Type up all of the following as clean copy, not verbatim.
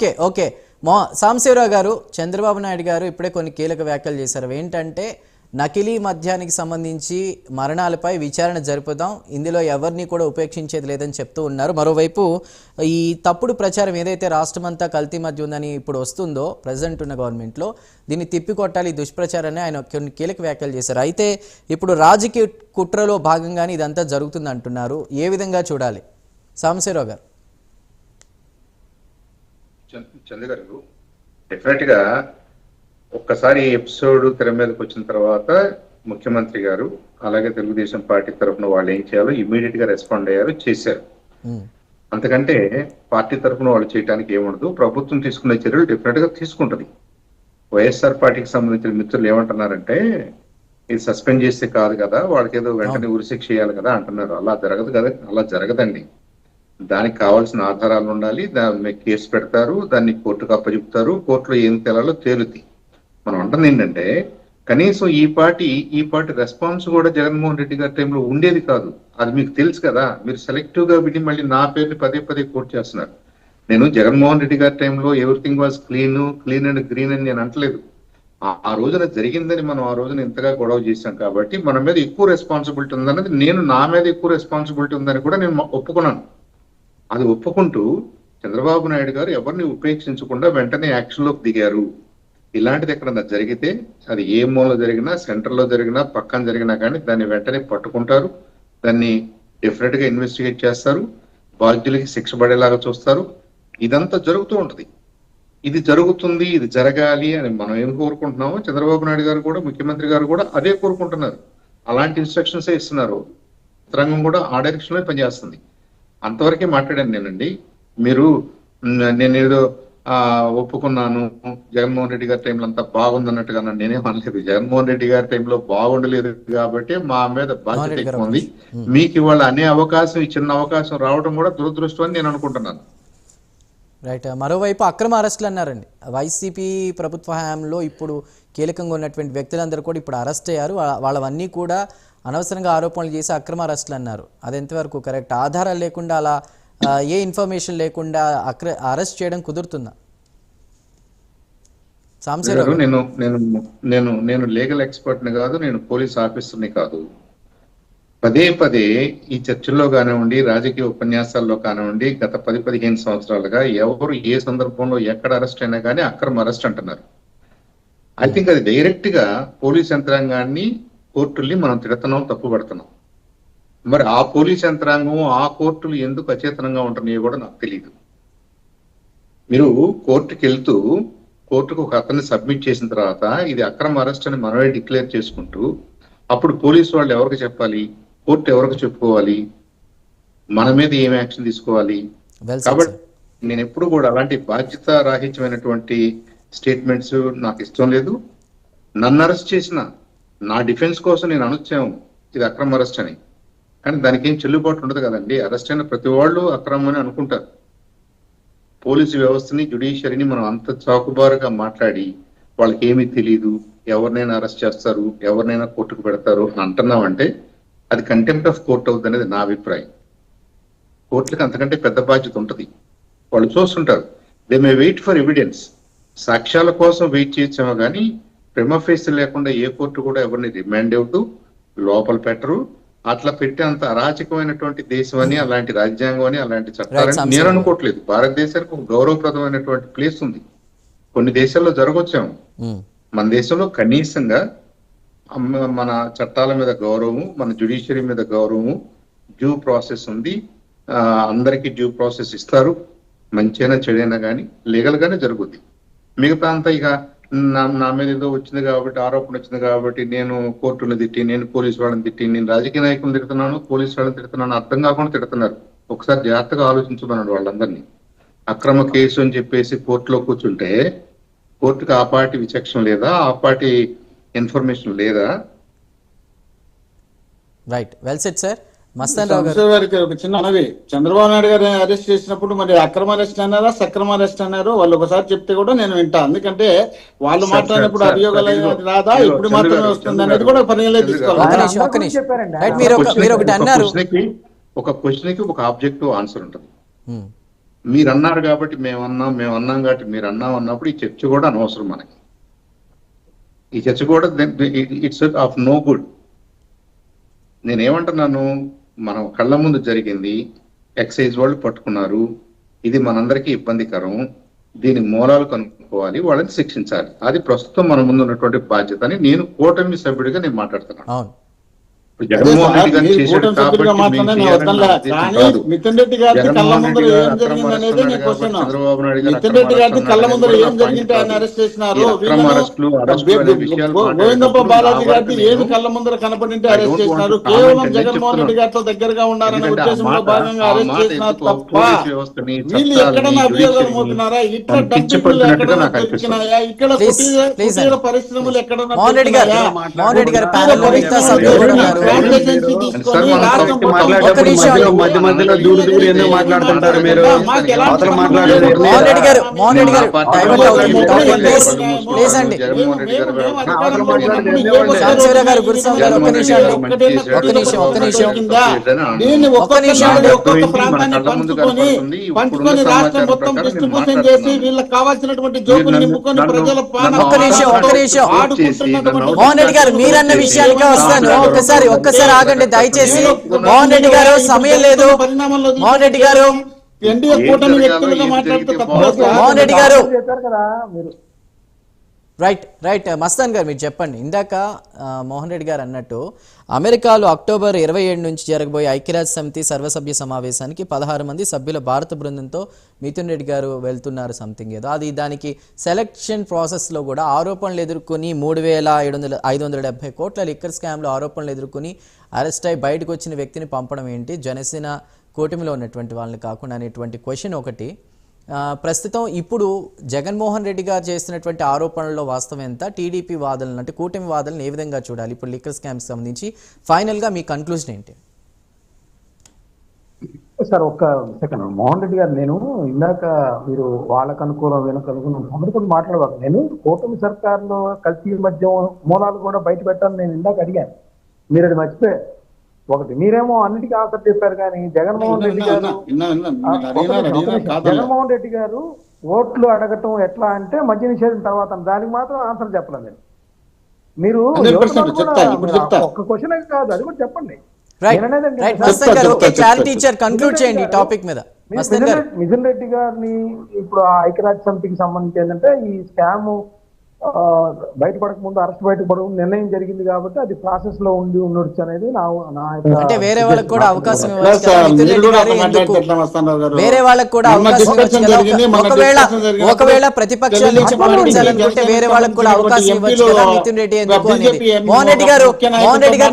Okay okay Sambasivarao గారు, చంద్రబాబు నాయుడు గారు ఇప్పుడే కొన్ని కీలక వ్యాఖ్యలు చేశారు. ఏంటంటే నకిలీ మద్యానికి సంబంధించి మరణాలపై విచారణ జరుపుదాం, ఇందులో ఎవరిని కూడా ఉపేక్షించేది లేదని చెప్తూ ఉన్నారు. మరోవైపు ఈ తప్పుడు ప్రచారం ఏదైతే రాష్ట్రమంతా కల్తీ మద్యం ఉందని ఇప్పుడు వస్తుందో ప్రజెంట్ ఉన్న గవర్నమెంట్లో, దీన్ని తిప్పికొట్టాలి దుష్ప్రచారాన్ని ఆయన కొన్ని కీలక వ్యాఖ్యలు చేశారు. అయితే ఇప్పుడు రాజకీయ కుట్రలో భాగంగానే ఇదంతా జరుగుతుంది అంటున్నారు. ఏ విధంగా చూడాలి సాంబశివరావు గారు? చంద్ర గారు, డెఫినెట్ గా ఒక్కసారి ఎపిసోడ్ తెర మీదకి వచ్చిన తర్వాత ముఖ్యమంత్రి గారు అలాగే తెలుగుదేశం పార్టీ తరఫున వాళ్ళు ఏం చేయాలో ఇమీడియట్ గా రెస్పాండ్ అయ్యారు, చేశారు. అంతకంటే పార్టీ తరఫున వాళ్ళు చేయడానికి ఏముండదు. ప్రభుత్వం తీసుకునే చర్యలు డెఫినెట్ గా తీసుకుంటది. వైఎస్ఆర్ పార్టీకి సంబంధించిన మిత్రులు ఏమంటున్నారంటే ఇది సస్పెండ్ చేస్తే కాదు కదా, వాళ్ళకి ఏదో వెంటనే ఉరిశిక్ష చేయాలి కదా అంటున్నారు. అలా జరగదు కదా, అలా జరగదండి. దానికి కావాల్సిన ఆధారాలు ఉండాలి, దాని కేసు పెడతారు, దాన్ని కోర్టుకు అప్పచెప్తారు, కోర్టులో ఏం తేలాలో తేలుతాయి. మనం అంటుంది ఏంటంటే కనీసం ఈ పార్టీ రెస్పాన్స్ కూడా జగన్మోహన్ రెడ్డి గారి టైంలో ఉండేది కాదు. అది మీకు తెలుసు కదా. మీరు సెలెక్టివ్ గా విని మళ్ళీ నా పేరుని పదే పదే కోట్ చేస్తున్నారు. నేను జగన్మోహన్ రెడ్డి గారి టైంలో everything was clean and green అని నేను అంటలేదు. ఆ రోజున జరిగిందని మనం ఆ రోజున ఇంతగా గొడవ చేశాం కాబట్టి మన మీద ఎక్కువ రెస్పాన్సిబిలిటీ ఉందన్నది, నేను నా మీద ఎక్కువ రెస్పాన్సిబిలిటీ ఉందని కూడా నేను ఒప్పుకున్నాను. అది ఒప్పుకుంటూ చంద్రబాబు నాయుడు గారు ఎవరిని ఉపేక్షించకుండా వెంటనే యాక్షన్ లోకి దిగారు. ఇలాంటిది ఎక్కడన్నా జరిగితే అది ఏ మూలలో జరిగినా, సెంటర్లో జరిగినా, పక్కన జరిగినా కానీ దాన్ని వెంటనే పట్టుకుంటారు, దాన్ని డెఫినెట్ గా ఇన్వెస్టిగేట్ చేస్తారు, బాధ్యులకి శిక్ష పడేలాగా చూస్తారు. ఇదంతా జరుగుతూ ఉంటది. ఇది జరుగుతుంది, ఇది జరగాలి అని మనం ఏం కోరుకుంటున్నామో చంద్రబాబు నాయుడు గారు కూడా, ముఖ్యమంత్రి గారు కూడా అదే కోరుకుంటున్నారు. అలాంటి ఇన్స్ట్రక్షన్స్ ఇస్తున్నారు. యంత్రాంగం కూడా ఆ డైరెక్షన్ లో పనిచేస్తుంది. అంతవరకే మాట్లాడాను నేనండి. నేనేదో ఒప్పుకున్నాను జగన్మోహన్ రెడ్డి గారి టైంలో అంతా బాగుందన్నట్టుగా నేనేం అనలేదు. జగన్మోహన్ రెడ్డి గారి టైంలో బాగుండలేదు కాబట్టి మా మీద బాధ్యత ఎక్కువ ఉంది. మీకు ఇవాళ అనే అవకాశం, ఈ చిన్న అవకాశం రావడం కూడా దురదృష్టం అని నేను అనుకుంటున్నాను. రైట్. మరోవైపు అక్రమ అరెస్టులు అన్నారండి. వైసీపీ ప్రభుత్వ హయాంలో ఇప్పుడు కీలకంగా ఉన్నటువంటి వ్యక్తులందరూ కూడా ఇప్పుడు అరెస్ట్ అయ్యారు. వాళ్ళవన్నీ కూడా అనవసరంగా ఆరోపణలు చేసి అక్రమ అరెస్టులు అన్నారు. అది ఎంతవరకు కరెక్ట్? ఆధారాలు లేకుండా అలా ఏ ఇన్ఫర్మేషన్ లేకుండా అరెస్ట్ చేయడం కుదురుతుందా? నేను లీగల్ ఎక్స్పర్ట్ ని కాదు, నేను పోలీస్ ఆఫీసర్ని కాదు. పదే పదే ఈ చర్చల్లో కానివ్వండి, రాజకీయ ఉపన్యాసాల్లో కానివ్వండి, గత 10-15 సంవత్సరాలుగా ఎవరు ఏ సందర్భంలో ఎక్కడ అరెస్ట్ అయినా కానీ అక్రమ అరెస్ట్ అంటున్నారు. ఐ థింక్ అది డైరెక్ట్ గా పోలీస్ యంత్రాంగాన్ని, కోర్టుల్ని మనం తిడుతున్నాం, తప్పు పడుతున్నాం. మరి ఆ పోలీస్ యంత్రాంగం, ఆ కోర్టులు ఎందుకు అచేతనంగా ఉంటున్నాయో కూడా నాకు తెలియదు. మీరు కోర్టుకి వెళ్తూ కోర్టుకు ఒక అతన్ని సబ్మిట్ చేసిన తర్వాత ఇది అక్రమ అరెస్ట్ అని మనమే డిక్లేర్ చేసుకుంటూ అప్పుడు పోలీసు వాళ్ళు ఎవరికి చెప్పాలి, కోర్టు ఎవరికి చెప్పుకోవాలి, మన మీద ఏం యాక్షన్ తీసుకోవాలి? కాబట్టి నేను ఎప్పుడు కూడా అలాంటి బాధ్యత రాహిత్యమైనటువంటి స్టేట్మెంట్స్ నాకు ఇష్టం లేదు. నన్ను అరెస్ట్ చేసిన నా డిఫెన్స్ కోసం నేను అనొచ్చాము ఇది అక్రమ అరెస్ట్ అని, కానీ దానికి ఏం చెల్లుబాటు ఉండదు కదండి. అరెస్ట్ అయిన ప్రతి వాళ్ళు అక్రమం అని అనుకుంటారు. పోలీసు వ్యవస్థని, జ్యుడిషియరీని మనం అంత చాకుబారుగా మాట్లాడి వాళ్ళకి ఏమీ తెలియదు, ఎవరినైనా అరెస్ట్ చేస్తారు, ఎవరినైనా కోర్టుకు పెడతారు అని అంటున్నామంటే అది కంటెంప్ట్ ఆఫ్ కోర్ట్ అవుతుంది అనేది నా అభిప్రాయం. కోర్టులకు అంతకంటే పెద్ద బాధ్యత ఉంటుంది. వాళ్ళు చూస్తుంటారు. They may wait for evidence. సాక్ష్యాల కోసం వెయిట్ చేయొచ్చామో కానీ ప్రిమా ఫేసి లేకుండా ఏ కోర్టు కూడా ఎవరిని రిమాండ్ ఇవ్వదు, లోపల పెట్టరు. అట్లా పెట్టేంత అరాచకమైనటువంటి దేశం అని, అలాంటి రాజ్యాంగం అని, అలాంటి చట్టాలని నేను అనుకోవట్లేదు. భారతదేశానికి ఒక గౌరవప్రదమైనటువంటి ప్లేస్ ఉంది. కొన్ని దేశాల్లో జరగొచ్చాము, మన దేశంలో కనీసంగా మన చట్టాల మీద గౌరవము, మన జ్యుడిషియరీ మీద గౌరవము, డ్యూ ప్రాసెస్ ఉంది. అందరికీ డ్యూ ప్రాసెస్ ఇస్తారు. మంచైనా చెడైనా కానీ లీగల్ గానే జరుగుద్ది. మిగతా అంతా ఇక నా మీద ఏదో వచ్చింది కాబట్టి, ఆరోపణ వచ్చింది కాబట్టి నేను కోర్టులను తిట్టి, నేను పోలీసు వాళ్ళని తిట్టి, నేను రాజకీయ నాయకులను తిడుతున్నాను, పోలీసు వాళ్ళని తిడుతున్నాను అర్థం కాకుండా తిడుతున్నారు. ఒకసారి జాగ్రత్తగా ఆలోచించమన్నాడు వాళ్ళందరినీ. అక్రమ కేసు అని చెప్పేసి కోర్టులో కూర్చుంటే కోర్టుకు ఆ పార్టీ విచక్షణ లేదా, ఆ పార్టీ ఇన్ఫర్మేషన్ లేదా? Right, well set sir. గారికి ఒక చిన్న మనవి, చంద్రబాబు నాయుడు గారు అరెస్ట్ చేసినప్పుడు మరి అక్రమ అరెస్ట్ అన్నారా, సక్రమ అరెస్ట్ అన్నారో వాళ్ళు ఒకసారి చెప్తే కూడా నేను వింటా. ఎందుకంటే వాళ్ళు మాట్లాడినప్పుడు అభియోగాలు రాదా, ఇప్పుడు మాత్రమే వస్తుంది అనేది కూడా పరిగణలోకి తీసుకోవాలి. ఒక క్వశ్చన్ కి ఒక ఆబ్జెక్టివ్ ఆన్సర్ ఉంటుంది. మీరు అన్నారు కాబట్టి మేము అన్నాం కాబట్టి మీరు అన్నప్పుడు ఈ చర్చ కూడా అనవసరం మనకి. ఈ చర్చ కూడా ఇట్స్ ఆఫ్ నో గుడ్. నేనేమంటున్నాను, మనం కళ్ళ ముందు జరిగింది, ఎక్సైజ్ వాళ్ళు పట్టుకున్నారు, ఇది మనందరికీ ఇబ్బందికరం, దీని మూలాలు కనుక్కోవాలి, వాళ్ళని శిక్షించాలి. అది ప్రస్తుతం మన ముందు ఉన్నటువంటి బాధ్యత అని నేను కూటమి సభ్యుడిగా నేను మాట్లాడుతున్నాను. అవును. జగన్మోహన్ రెడ్డి గారు చేశాడు కూటమి సభ్యుడిగా కాబట్టి మాత్రమే మేము నేను వద్దనులే. చేయాలని కానీ కాదు. మిథున్ రెడ్డి గారికి కళ్ళ జగన్మోహన్ ముందర రెడ్డి గారు ఏం అక్రమ జరిగింది అనేది అరెస్టులు నేను కాబట్టి క్వశ్చన్. చంద్రబాబు నాయుడు గారు మిథున్ రెడ్డి గారికి కళ్ళ ముందర ఏం అక్రమ జరిగింది ఆయన అరెస్టులు అరెస్ట్ చేసినారు. ఈ అక్రమ అరెస్టులు అనే విషయాలు గోవిందప్ప మాట్లాడేటప్పుడు బాలాజీ నా గారికి వరకు ఏమి నేను కళ్ళ ముందర కనపడింటే I అరెస్ట్ don't want చేసినారు. to comment కేవలం అని జగన్మోహన్ రెడ్డి చెప్తున్నాను. గారితో దగ్గరగా ఉండాలనే ఎందుకంటే ఆ ఉద్దేశంలో మాట భాగంగా ఆ అరెస్ట్ మాట చేసినారు ఎందుకో తప్ప పోలీస్ వ్యవస్థని, వీళ్ళు చట్టాలని, ఎక్కడన్నా అభియోగాలు జ్యుడిషియరీని మోపుతున్నారా? ఇట్లా మనం డంపింగ్లు పిచ్చిపట్టినట్టుగా ఎక్కడన్నా నాకు అనిపిస్తుంది. దొరికినాయా? ఇక్కడ Please, please కుటీర అండి. పరిశ్రమలు ఎక్కడన్నా మోహన్ రెడ్డి గారు, దొరికినాయా? మోహన్ రెడ్డి గారు కుటీర ప్యానెల్లో మిగతా పరిశ్రమలు సభ్యులు కూడా ఎవరైనా ఉన్నారు. ట్రాన్సాక్షన్స్ సార్, తీసుకొని మనం రాష్ట్రం ఒక్క మొత్తం మాట్లాడేటప్పుడు ఒక్క నిమిషం. మధ్యలో దూరు మాట్లాడుతుంటారు మీరు. మాకు ఎలాంటి అవతల సంబంధం మాట్లాడేది లేదు. ఏం లేదు. మోహన్ రెడ్డి గారు, మోహన్ రెడ్డి గారు, మా పార్టీ డైవర్ట్ అవుతుంది వాళ్ళు టాపిక్. ప్లీజ్, వాళ్ళు ప్లీజ్ అండి. జగన్మోహన్ రెడ్డి గారు మేము వ్యవహారం అధికారంలో మాట్లాడేది ఉన్నప్పుడు ఏం లేదు. శాంతిశివరావు గారు, గురుస్వామి గారు, ఒక్క నిమిషం అండి. ఒక్క నిమిషం, ఒక్క నిమిషం. దీన్ని ఒక్క నిమిషం అండి. ఒక్కొక్క ప్రాంతాన్ని పంచుకొని రాష్ట్రం మొత్తం డిస్ట్రిబ్యూషన్ చేసి వీళ్ళకి కావాల్సినటువంటి జోకులు నింపుకొని ప్రజల పాలన ఒక్క నిమిషం, ఒక్క నిమిషం. ఆడుకుంటున్నటువంటి మోహన్ రెడ్డి గారు, మీరన్న విషయానికే వస్తాను. ఒక్కసారి ఆగండి దయచేసి. మోహన్ రెడ్డి గారు, సమయం లేదు. మోహన్ రెడ్డి గారు, ఎన్డీఏ కూటమి వ్యక్తులుగా మాట్లాడుతూ తప్ప మోహన్ రెడ్డి గారు. చెప్పారు కదా మీరు. రైట్ మస్తాన్ గారు, మీరు చెప్పండి. ఇందాక మోహన్ రెడ్డి గారు అన్నట్టు అమెరికాలో అక్టోబర్ 27 నుంచి జరగబోయే ఐక్యరాజ్య సమితి సర్వసభ్య సమావేశానికి 16 మంది సభ్యుల భారత బృందంతో మిథున్ రెడ్డి గారు వెళ్తున్నారు సంథింగ్ ఏదో. అది దానికి సెలక్షన్ ప్రాసెస్లో కూడా ఆరోపణలు ఎదుర్కొని 3,570 కోట్ల లిక్కర్ స్కామ్లో ఆరోపణలు ఎదుర్కొని అరెస్ట్ అయి బయటకు వచ్చిన వ్యక్తిని పంపడం ఏంటి, జనసేన కూటమిలో ఉన్నటువంటి వాళ్ళని కాకుండా అనేటువంటి క్వశ్చన్ ఒకటి. ప్రస్తుతం ఇప్పుడు జగన్మోహన్ రెడ్డి గారు చేస్తున్నటువంటి ఆరోపణల్లో వాస్తవం ఎంత, టీడీపీ వాదనలు అంటే కూటమి వాదనలు ఏ విధంగా చూడాలి ఇప్పుడు లిక్కర్ స్కామ్కి సంబంధించి ఫైనల్గా మీ కన్క్లూజన్ ఏంటి? సార్ ఒక్క సెకండ్ మోహన్ రెడ్డి గారు, నేను ఇందాక మీరు వాళ్ళకు అనుకూలం వీళ్ళకి అనుకూలం అందరితో మాట్లాడవాలి. నేను కూటమి సర్కారులో కల్తీ మద్యం మూలాలు కూడా బయట పెట్టాలని నేను ఇందాక అడిగాను, మీరు అది మర్చిపోయారు. ఒకటి మీరేమో అన్నిటికీ ఆన్సర్ చెప్పారు, కానీ జగన్మోహన్ రెడ్డి గారు ఓట్లు అడగటం ఎట్లా అంటే మద్య నిషేధం తర్వాత, దానికి మాత్రం ఆన్సర్ చెప్పలేదు నేను. మీరు ఒక్క క్వశ్చన్ కాదు, అది కూడా చెప్పండి. మిథున్ రెడ్డి గారిని ఇప్పుడు ఆ ఐక్యరాజ్య సమితికి సంబంధించి ఏంటంటే ఈ స్కామ్ బయటపడక ముందు అరెస్ట్ బయటపడక నిర్ణయం జరిగింది కాబట్టి అది ప్రాసెస్ లో ఉండొచ్చు అనేది అంటే వేరే వాళ్ళకి కూడా అవకాశం వేరే వాళ్ళకి కూడా అవకాశం ఒకవేళ ప్రతిపక్షాల నుంచి పంపించాలనుకుంటే వేరే వాళ్ళకి కూడా అవకాశం ఇవ్వచ్చు కదా మిథున్ రెడ్డి ఎందుకు అనేది. మోహన్ రెడ్డి గారు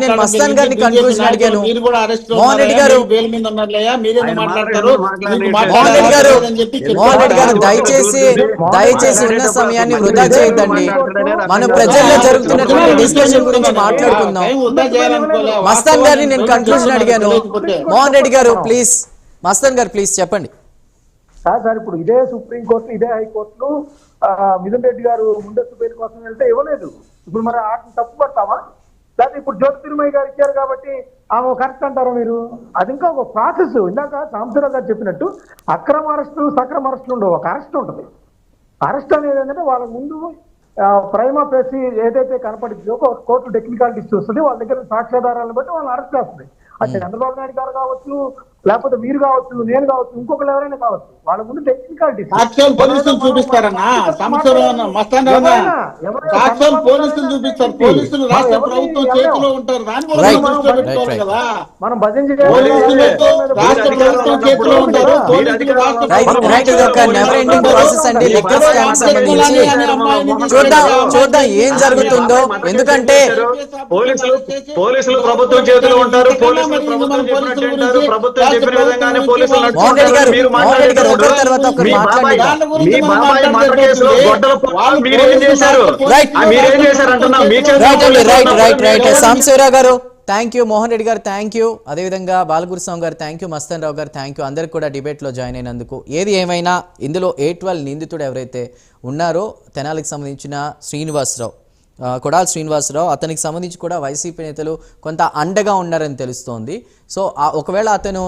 నేను మస్తాన్ గారిని కన్క్లూజన్ అడిగాను. మోహన్ రెడ్డి గారు దయచేసి ఉన్న సమయాన్ని వృధా చేయొద్దండి. మన ప్రజల్లో జరుగుతున్నటువంటి డిస్కషన్ గురించి మాట్లాడుకుందాం. మస్తాన్ గారిని నేను కన్క్లూజన్ అడిగాను. మోహన్ రెడ్డి గారు ప్లీజ్, మస్తాన్ గారు ప్లీజ్ చెప్పండి. సార్ ఇప్పుడు ఇదే సుప్రీంకోర్టు ఇదే హైకోర్టులు మిథున్ రెడ్డి గారు ముందస్తు బెయిల్ కోసం వెళ్తే ఇవ్వలేదు. ఇప్పుడు మరి వాటిని తప్పు పడతామా? లేకపోతే ఇప్పుడు జ్యోతి తిరుమయ్య గారు ఇచ్చారు కాబట్టి ఆమె కరెక్ట్ అంటారు మీరు? అది ఇంకా ఒక ప్రాసెస్. ఇందాక సాంబశివరావు గారు చెప్పినట్టు అక్రమ అరెస్టులు సక్రమ అరెస్టులు ఉండవు, ఒక అరెస్ట్ ఉంటుంది. అరెస్ట్ అనేది ఏంటంటే వాళ్ళ ముందు ప్రైమా ఫేసి ఏదైతే కనపడిందో కోర్టు టెక్నికాలిటీస్ చూస్తుంది, వాళ్ళ దగ్గర సాక్ష్యాధారాలను బట్టి వాళ్ళని అరెస్ట్ చేస్తుంది. అది చంద్రబాబు నాయుడు గారు కావచ్చు, లేకపోతే మీరు కావచ్చు, నేను కావచ్చు, ఇంకొకరు ఎవరైనా కావచ్చు, వాళ్ళ ముందు టెక్నికాలిటీస్ పోలీసులు చూపిస్తారన్నా. పోలీసులు చూపిస్తారు, పోలీసులు రాష్ట్ర ప్రభుత్వం చేతిలో ఉంటారు. మనం భజన రాష్ట్ర ప్రభుత్వం చేతిలో ఉంటారు. చూద్దాం ఏం జరుగుతుందో. ఎందుకంటే పోలీసులు ప్రభుత్వం చేతిలో ఉంటారు. ప్రభుత్వం చెప్పిన విధంగానే పోలీసులు సాంబశివరావు గారు థ్యాంక్ యూ, మోహన్ రెడ్డి గారు థ్యాంక్ యూ, అదేవిధంగా బాలగురుస్వామి గారు థ్యాంక్ యూ, మస్తాన్ రావు గారు థ్యాంక్ యూ, అందరికి కూడా డిబేట్లో జాయిన్ అయినందుకు. ఏది ఏమైనా ఇందులో 812 నిందితుడు ఎవరైతే ఉన్నారో తెనాలికి సంబంధించిన శ్రీనివాసరావు, కొడాలి శ్రీనివాసరావు, అతనికి సంబంధించి కూడా వైసీపీ నేతలు కొంత అండగా ఉన్నారని తెలుస్తోంది. సో ఒకవేళ అతను